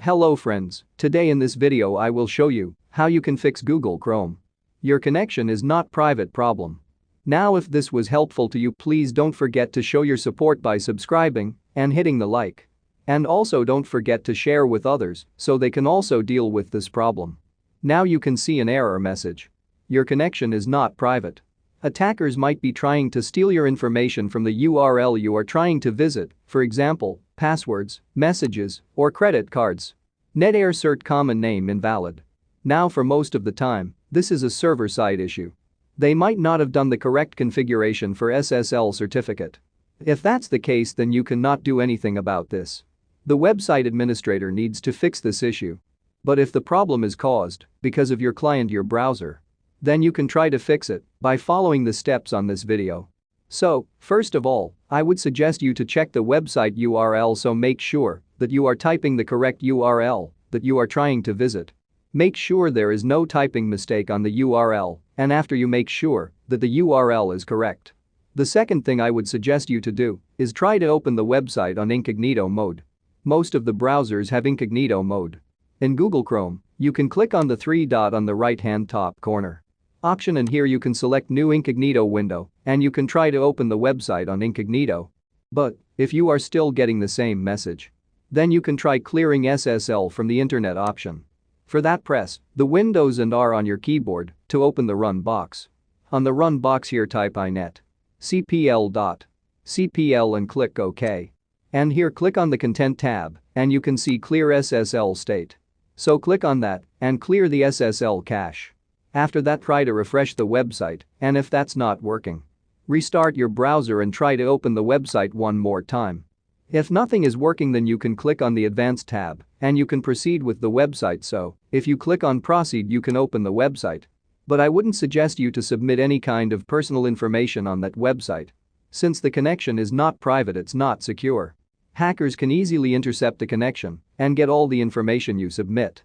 Hello friends, today in this video I will show you how you can fix Google Chrome. Your connection is not private problem. Now if this was helpful to you, please don't forget to show your support by subscribing and hitting the like. And also don't forget to share with others so they can also deal with this problem. Now you can see an error message. Your connection is not private. Attackers might be trying to steal your information from the URL you are trying to visit, for example, passwords, messages, or credit cards. NetAir cert common name invalid. Now for most of the time, this is a server-side issue. They might not have done the correct configuration for SSL certificate. If that's the case, then you cannot do anything about this. The website administrator needs to fix this issue. But if the problem is caused because of your browser, then you can try to fix it by following the steps on this video. So, first of all, I would suggest you to check the website URL, so make sure that you are typing the correct URL that you are trying to visit. Make sure there is no typing mistake on the URL, and after you make sure that the URL is correct. The second thing I would suggest you to do is try to open the website on incognito mode. Most of the browsers have incognito mode. In Google Chrome, you can click on the three dot on the right-hand top corner option, and here you can select new incognito window and you can try to open the website on incognito. But if you are still getting the same message, then you can try clearing SSL from the internet option. For that, press the Windows and R on your keyboard to open the run box. On the run box here type inetcpl.cpl and click OK. And here click on the Content tab and you can see Clear SSL State. So click on that and clear the SSL cache. After that, try to refresh the website, and if that's not working, restart your browser and try to open the website one more time. If nothing is working, then you can click on the Advanced tab and you can proceed with the website. So if you click on Proceed, you can open the website. But I wouldn't suggest you to submit any kind of personal information on that website. Since the connection is not private, it's not secure. Hackers can easily intercept the connection and get all the information you submit.